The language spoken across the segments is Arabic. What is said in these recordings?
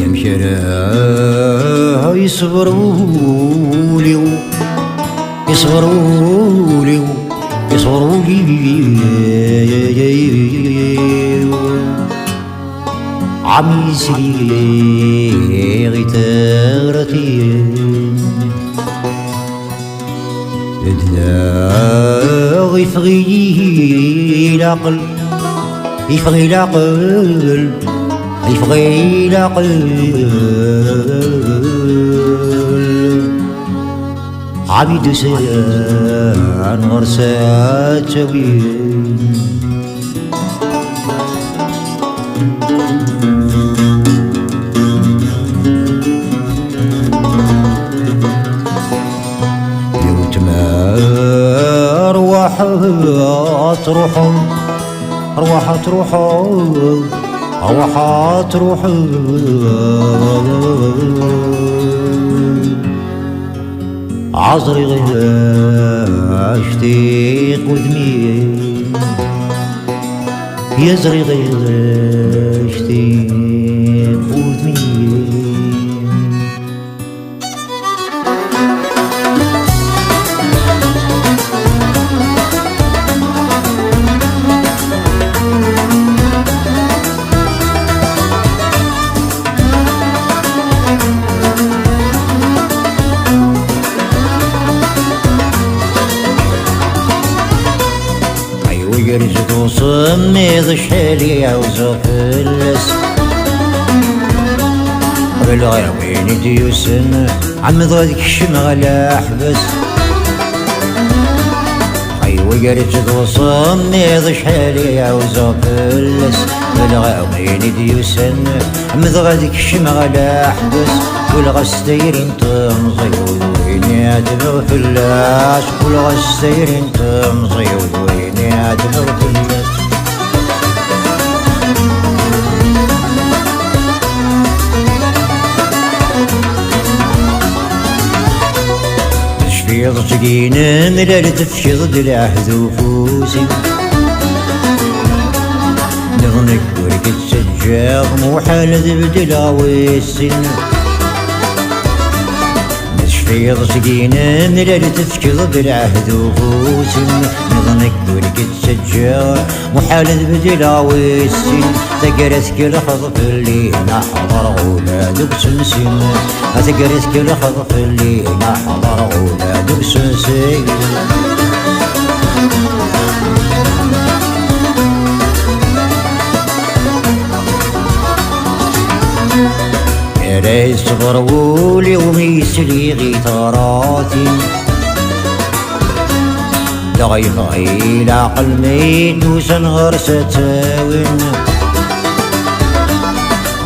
يا مشرا يصبرولي يصبرولي يصبرولي عم يسري غيتارتي يفغي العقل يفغي العقل يفغي العقل عبيد سان غرسات شوين تروح أرواح تروح أرواح تروح عصري غير اشتيق ودمي يزري غير اشتيق ودمي يرجد وصمي ذا الشالي عاوزو فلس بالغير وين ديوسن عم ضادك الشمغ حبس ايوا يرجد وصمي ذا الشالي عاوزو فلس بالغير وين ديوسن عم ضادك الشمغ حبس والغستيرين تمضي وين تبغ فلاش والغستيرين تمضي وين تبغ فلاش تشفيض تقين ملال تفشض دلاح ذو فوسي نغنك ورقة سجاغ موحال ذبدل عويسين تشفيض تقين ملال تفشض بالعهد وفوسين نظنك ورقة سجاغ محال ذبدل عويسين تقرتك الخضف اللي نحضر غولادك سنسين تقرتك الخضف اللي نحضر غولادك سنسين يا صبر ولي وميسلي غيتاراتي دغيغي العقل ميت وسنغر ستاوين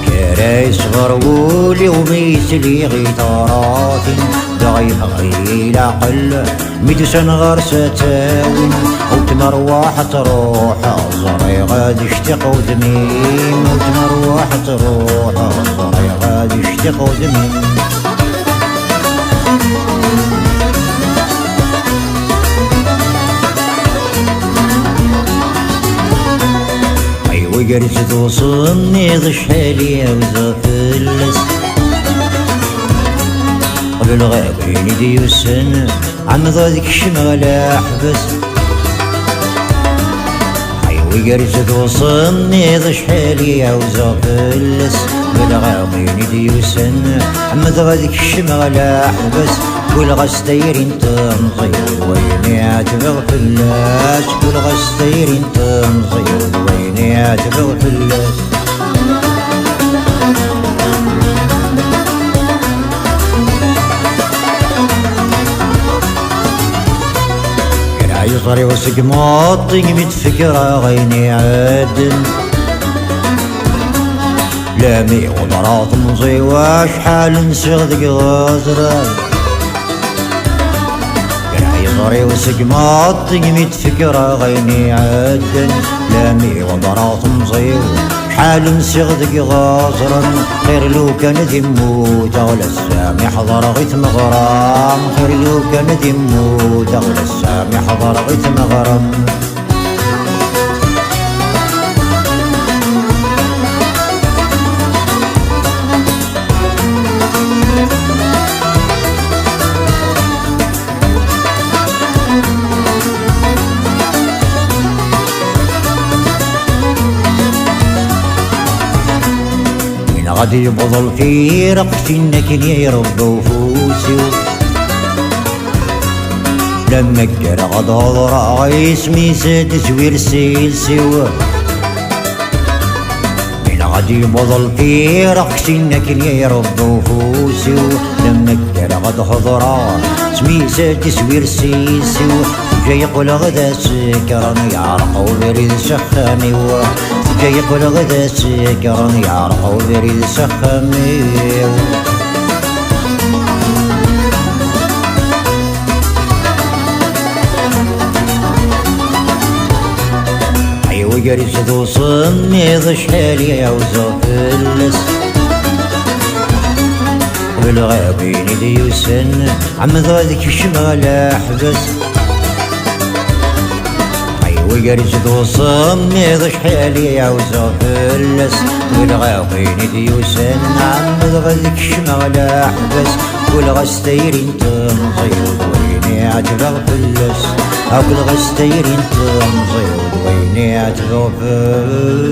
كراي صغر ولي وميسلي غيتاراتي دغيغي العقل ميت وسنغر ستاوين وتمروح تروح الزري غادي اشتق ودمين وتمروح تروح الزري غادي اشتق ودمين وقرت توصلني ذا الشالي عاوزة فلس قبل غابين ديوسن عم ضادك الشمغ حبس وقرت توصلني ذا الشالي عاوزة فلس قبل غابين ديوسن عم ضادك الشمغ حبس والغستيرين تمضي وين تبغ فلاش والغستيرين تمضي وين تبغ فلاش كراي صري وسقماطي متفكرة غيني عادن لامي وضرات مزي واشحال نسغدك غازرة صري وسقماطي متفكرة غيني عادن لامي وضرات مزي حال نسغدك غازرا خير لو كان ذموت اغلى السامي حضر غيت مغرام خير لو كان ذموت اغلى السامي حضر غيت مغرام غادي يبضل في رقتي لكن يربى وفوسي لما كان غاد هضر اسمي زاد زوير سيلسيو غادي يبضل في رقصي لكن يربى وفوسي لما كان غاد هضرا سمي زاد زوير سيسي جاي يقول غدا سكران يعرق وبريد سخامي جاي يقول غدا سكران يعرق وبريد سخامي وجريس ذو صميض شحالي يعوزو فلس بالغابين ديوسن عمد هذيك الشمال حبس وجريس ذو صميض شحالي يعوزو فلس بالغابين ديوسن عمد هذيك الشمال حبس والغستيرين تنصيد ويني عجبغ فلس أكل غستيرين تنصيد ويني عتبغ فلس